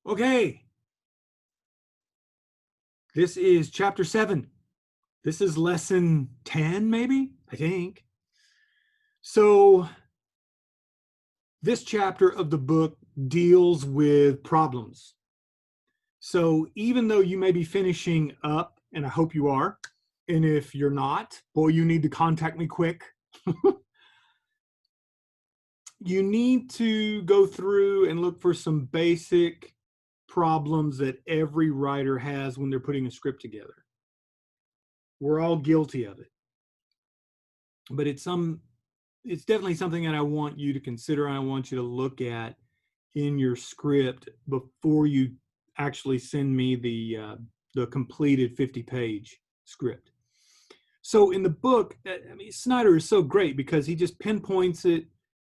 Okay, this is chapter 7. This is lesson 10, maybe, I think. So this chapter of the book deals with problems. So even though you may be finishing up, and I hope you are, and if you're not, boy, you need to contact me quick. You need to go through and look for some basic problems that every writer has when they're putting a script together. We're all guilty of it. But it's definitely something that I want you to consider. I want you to look at in your script before you actually send me the completed 50-page script. So in the book, I mean, Snyder is so great because he just pinpoints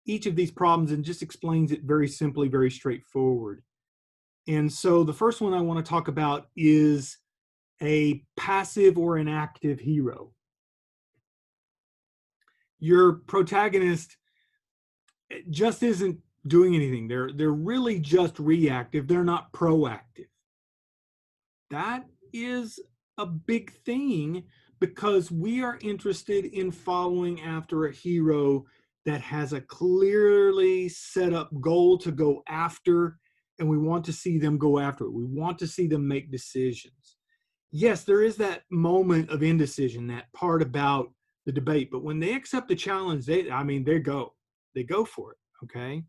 each of these problems and just explains it very simply, very straightforward. And so the first one I want to talk about is a passive or an active hero. Your protagonist just isn't doing anything. They're really just reactive. They're not proactive. That is a big thing because we are interested in following after a hero that has a clearly set up goal to go after, and we want to see them go after it. We want to see them make decisions. Yes, there is that moment of indecision, that part about the debate, but when they accept the challenge, they go for it. Okay.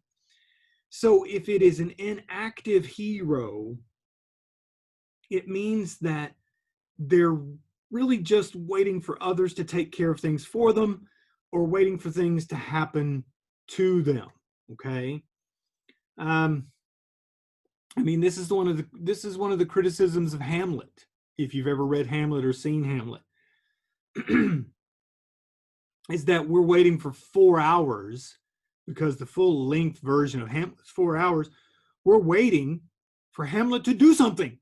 So if it is an inactive hero, it means that they're really just waiting for others to take care of things for them or waiting for things to happen to them. Okay. This is one of the criticisms of Hamlet. If you've ever read Hamlet or seen Hamlet, is that we're waiting for 4 hours because the full length version of Hamlet is 4 hours. We're waiting for Hamlet to do something.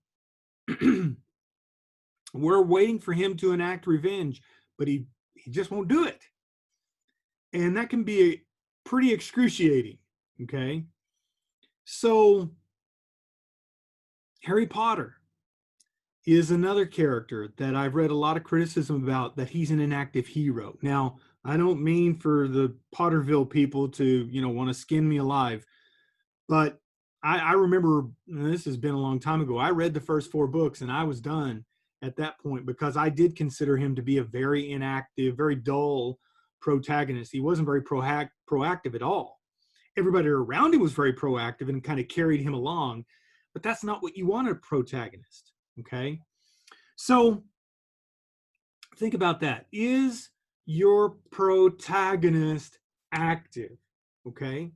We're waiting for him to enact revenge, but he just won't do it. And that can be pretty excruciating. Okay. So Harry Potter is another character that I've read a lot of criticism about, that he's an inactive hero. Now, I don't mean for the Potterville people to, want to skin me alive, but I remember, this has been a long time ago, I read the first 4 books and I was done at that point because I did consider him to be a very inactive, very dull protagonist. He wasn't very proactive at all. Everybody around him was very proactive and kind of carried him along, but that's not what you want a protagonist. Okay. So think about that. Is your protagonist active? Okay.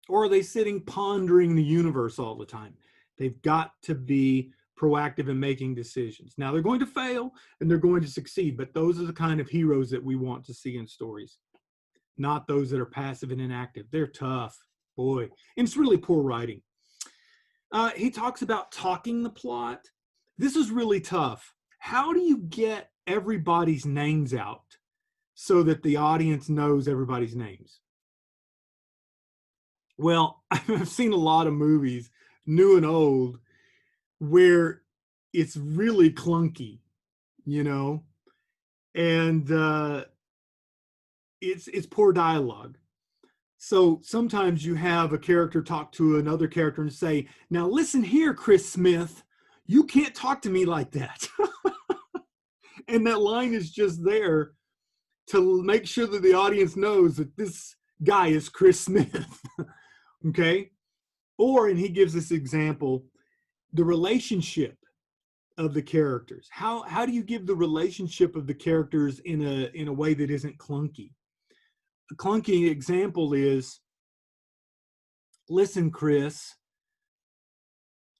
Or are they sitting pondering the universe all the time? They've got to be proactive in making decisions. Now, they're going to fail and they're going to succeed, but those are the kind of heroes that we want to see in stories, not those that are passive and inactive. They're tough, boy. And it's really poor writing. He talks about talking the plot. This is really tough. How do you get everybody's names out so that the audience knows everybody's names? Well, I've seen a lot of movies, new and old, where it's really clunky, and it's poor dialogue. So sometimes you have a character talk to another character and say, "Now listen here, Chris Smith, you can't talk to me like that." And that line is just there to make sure that the audience knows that this guy is Chris Smith. Okay? And he gives this example, the relationship of the characters. How do you give the relationship of the characters in a way that isn't clunky? A clunky example is, "Listen, Chris,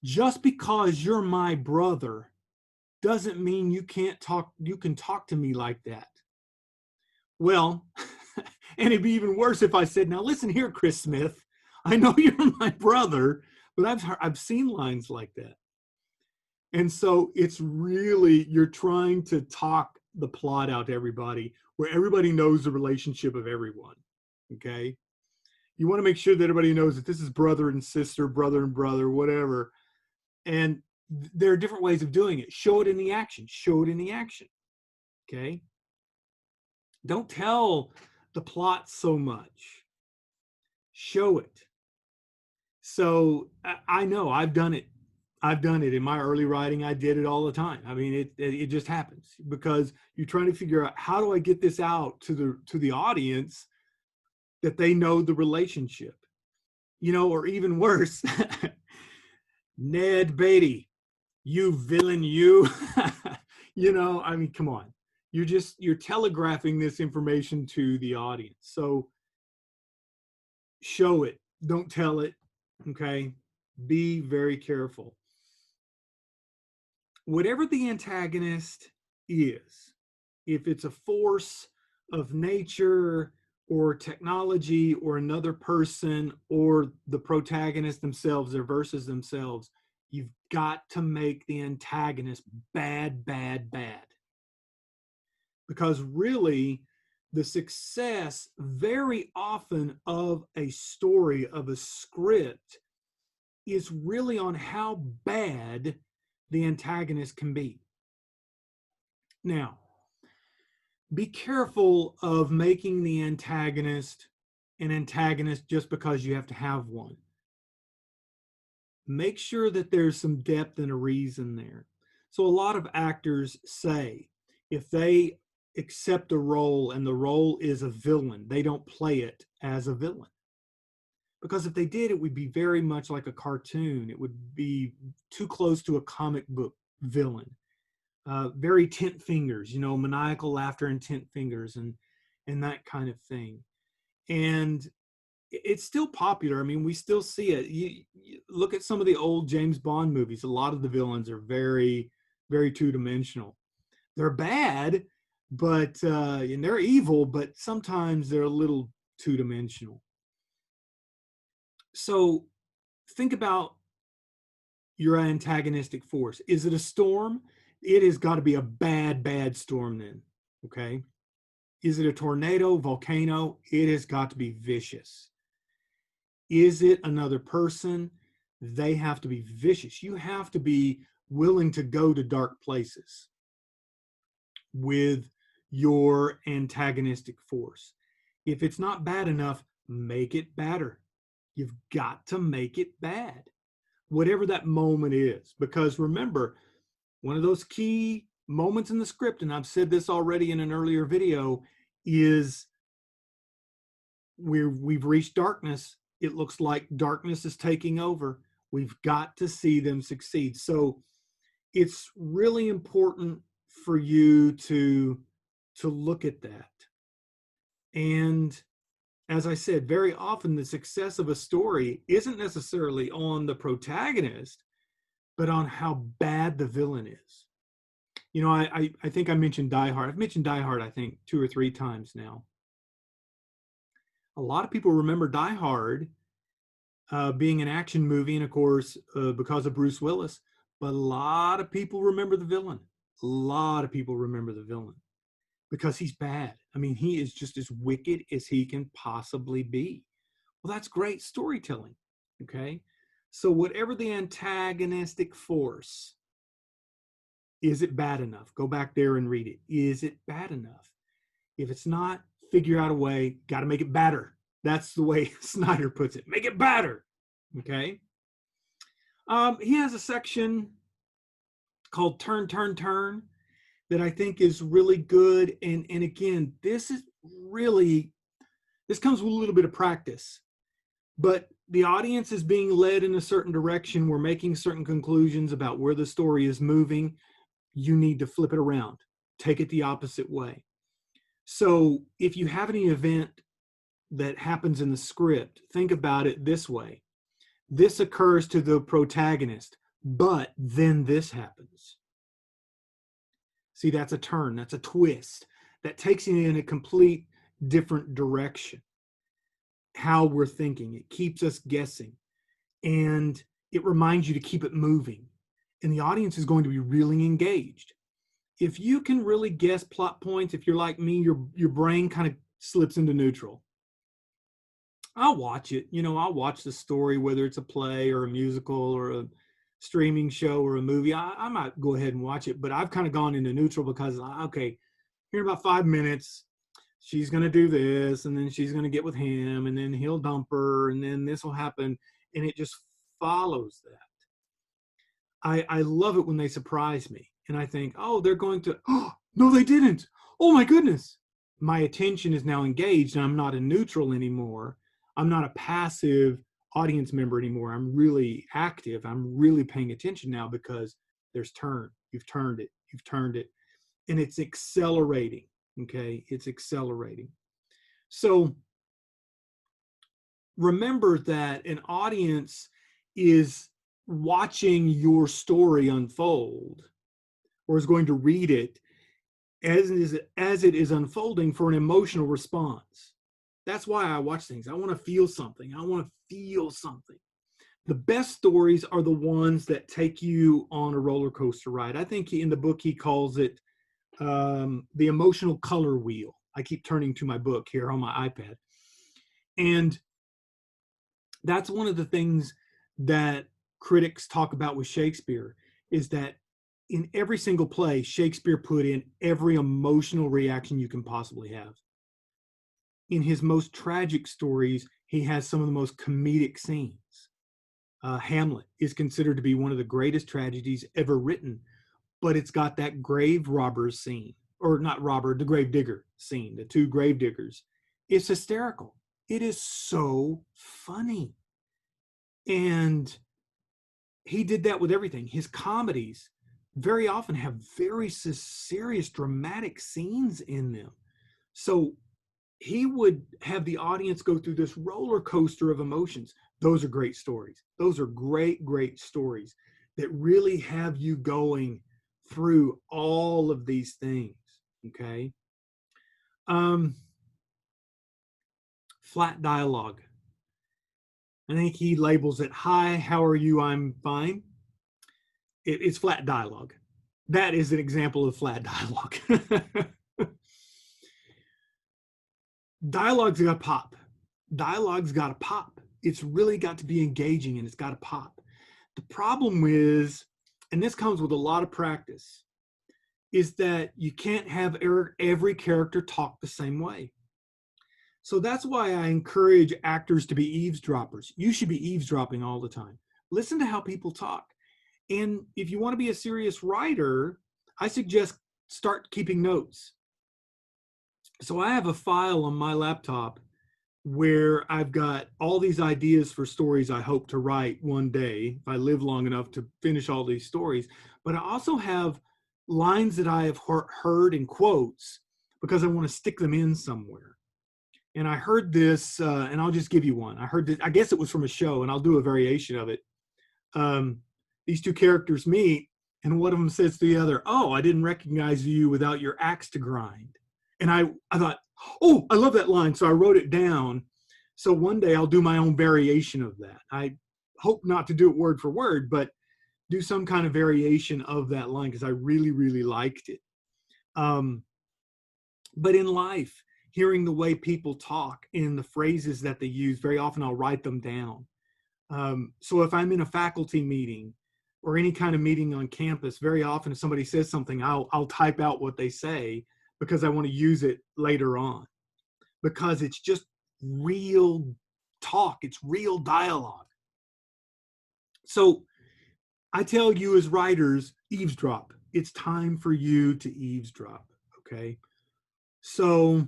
just because you're my brother doesn't mean you can talk to me like that." Well, and it'd be even worse if I said, "Now listen here, Chris Smith, I know you're my brother," but I've seen lines like that. And so it's really, you're trying to talk the plot out to everybody where everybody knows the relationship of everyone. Okay. You want to make sure that everybody knows that this is brother and sister, brother and brother, whatever. And there are different ways of doing it. Show it in the action. Show it in the action. Okay? Don't tell the plot so much. Show it. So I know I've done it. I've done it in my early writing. I did it all the time. I mean, it just happens because you're trying to figure out, how do I get this out to the audience that they know the relationship, or even worse, Ned Beatty, you villain, you, I mean, come on. You're telegraphing this information to the audience. So show it, don't tell it. Okay. Be very careful. Whatever the antagonist is, if it's a force of nature or technology or another person or the protagonist themselves or versus themselves, you've got to make the antagonist bad, bad, bad. Because really, the success very often of a story, of a script, is really on how bad the antagonist can be. Now, be careful of making the antagonist an antagonist just because you have to have one. Make sure that there's some depth and a reason there. So a lot of actors say if they accept a role and the role is a villain, they don't play it as a villain. Because if they did, it would be very much like a cartoon. It would be too close to a comic book villain. Very tent fingers, maniacal laughter and tent fingers and that kind of thing. And it's still popular. I mean, we still see it. You look at some of the old James Bond movies. A lot of the villains are very, very two-dimensional. They're bad, but and they're evil, but sometimes they're a little two-dimensional. So think about your antagonistic force. Is it a storm? It has got to be a bad, bad storm then, okay? Is it a tornado, volcano? It has got to be vicious. Is it another person? They have to be vicious. You have to be willing to go to dark places with your antagonistic force. If it's not bad enough, make it badder. You've got to make it bad, whatever that moment is. Because remember, one of those key moments in the script, and I've said this already in an earlier video, is we've reached darkness. It looks like darkness is taking over. We've got to see them succeed. So it's really important for you to look at that. And as I said, very often the success of a story isn't necessarily on the protagonist, but on how bad the villain is. I think I mentioned Die Hard. I've mentioned Die Hard, I think, 2 or 3 times now. A lot of people remember Die Hard being an action movie, and of course, because of Bruce Willis, but a lot of people remember the villain. A lot of people remember the villain because he's bad. I mean, he is just as wicked as he can possibly be. Well, that's great storytelling, okay? So whatever the antagonistic force, is it bad enough? Go back there and read it. Is it bad enough? If it's not, figure out a way. Got to make it badder. That's the way Snyder puts it. Make it badder, okay? He has a section called Turn, Turn, Turn that I think is really good. And again, this comes with a little bit of practice. But the audience is being led in a certain direction. We're making certain conclusions about where the story is moving. You need to flip it around. Take it the opposite way. So if you have any event that happens in the script, think about it this way. This occurs to the protagonist, but then this happens. See, that's a turn. That's a twist. That takes you in a complete different direction. How we're thinking. It keeps us guessing. And it reminds you to keep it moving. And the audience is going to be really engaged. If you can really guess plot points, if you're like me, your brain kind of slips into neutral. I'll watch it. I'll watch the story, whether it's a play or a musical or a streaming show or a movie. I might go ahead and watch it, but I've kind of gone into neutral because, okay, here in about 5 minutes, she's going to do this, and then she's going to get with him, and then he'll dump her, and then this will happen. And it just follows that. I love it when they surprise me and I think, oh, they're going to, oh, no, they didn't. Oh my goodness. My attention is now engaged and I'm not a neutral anymore. I'm not a passive audience member anymore. I'm really active. I'm really paying attention now because there's turn. You've turned it. You've turned it. And it's accelerating. Okay. It's accelerating. So remember that an audience is watching your story unfold or is going to read it as it is unfolding for an emotional response. That's why I watch things. I want to feel something. I want to feel something. The best stories are the ones that take you on a roller coaster ride. I think in the book he calls it the emotional color wheel. I keep turning to my book here on my iPad. And that's one of the things that critics talk about with Shakespeare is that in every single play, Shakespeare put in every emotional reaction you can possibly have. In his most tragic stories, he has some of the most comedic scenes. Hamlet is considered to be one of the greatest tragedies ever written, but it's got that grave robbers scene, or not robber, the grave digger scene, the two grave diggers. It's hysterical. It is so funny. And he did that with everything. His comedies very often have very serious, dramatic scenes in them. So he would have the audience go through this roller coaster of emotions. Those are great stories. Those are great, great stories that really have you going through all of these things. Okay. Flat dialogue. I think he labels it, hi, how are you? I'm fine. It's flat dialogue. That is an example of flat dialogue. Dialogue's got to pop. Dialogue's got to pop. It's really got to be engaging and it's got to pop. The problem is, and this comes with a lot of practice, is that you can't have every character talk the same way. So that's why I encourage actors to be eavesdroppers. You should be eavesdropping all the time. Listen to how people talk. And if you want to be a serious writer, I suggest start keeping notes. So I have a file on my laptop where I've got all these ideas for stories I hope to write one day, if I live long enough to finish all these stories. But I also have lines that I have heard in quotes because I want to stick them in somewhere. And I heard this, and I'll just give you one. I heard this, I guess it was from a show, and I'll do a variation of it. These two characters meet, and one of them says to the other, oh, I didn't recognize you without your axe to grind. And I thought, oh, I love that line. So I wrote it down. So one day I'll do my own variation of that. I hope not to do it word for word, but do some kind of variation of that line because I really, really liked it. But in life, hearing the way people talk and the phrases that they use, very often I'll write them down. So if I'm in a faculty meeting or any kind of meeting on campus, very often if somebody says something, I'll type out what they say because I want to use it later on, because it's just real talk. It's real dialogue. So I tell you as writers, eavesdrop. It's time for you to eavesdrop. Okay. So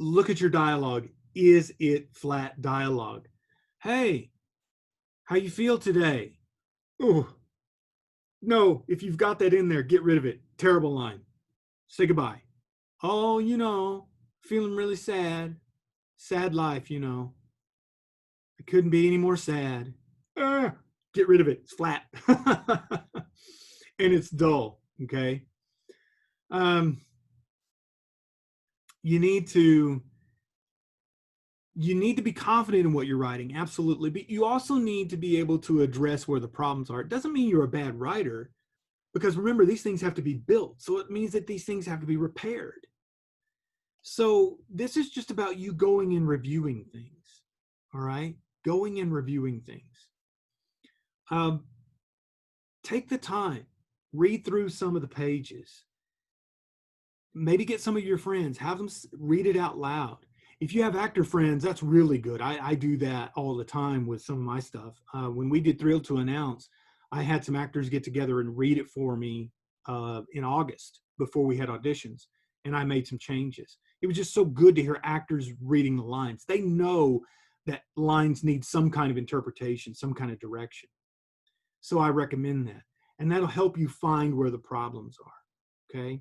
look at your dialogue. Is it flat dialogue? Hey, how you feel today? Oh, no, if you've got that in there, get rid of it. Terrible line. Say goodbye. Oh, feeling really sad. Sad life, I couldn't be any more sad. Get rid of it. It's flat. And it's dull, okay? You need to be confident in what you're writing, absolutely. But you also need to be able to address where the problems are. It doesn't mean you're a bad writer, because remember, these things have to be built. So it means that these things have to be repaired. So this is just about you going and reviewing things. All right, going and reviewing things. Take the time, read through some of the pages. Maybe get some of your friends, have them read it out loud. If you have actor friends, that's really good. I do that all the time with some of my stuff. When we did Thrilled to Announce, I had some actors get together and read it for me in August before we had auditions, and I made some changes. It was just so good to hear actors reading the lines. They know that lines need some kind of interpretation, some kind of direction. So I recommend that. And that'll help you find where the problems are. Okay.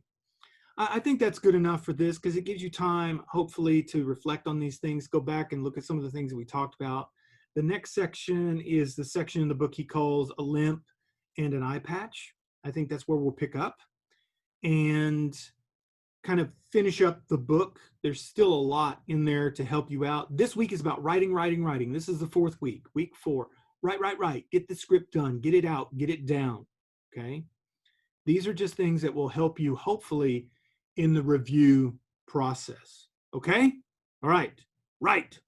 I think that's good enough for this because it gives you time, hopefully, to reflect on these things, go back and look at some of the things that we talked about. The next section is the section in the book he calls a limp and an eye patch. I think that's where we'll pick up and kind of finish up the book. There's still a lot in there to help you out. This week is about writing, writing, writing. This is the 4th week, week 4. Write. Get the script done, get it out, get it down. Okay. These are just things that will help you, hopefully, in the review process. Okay? All right. Right.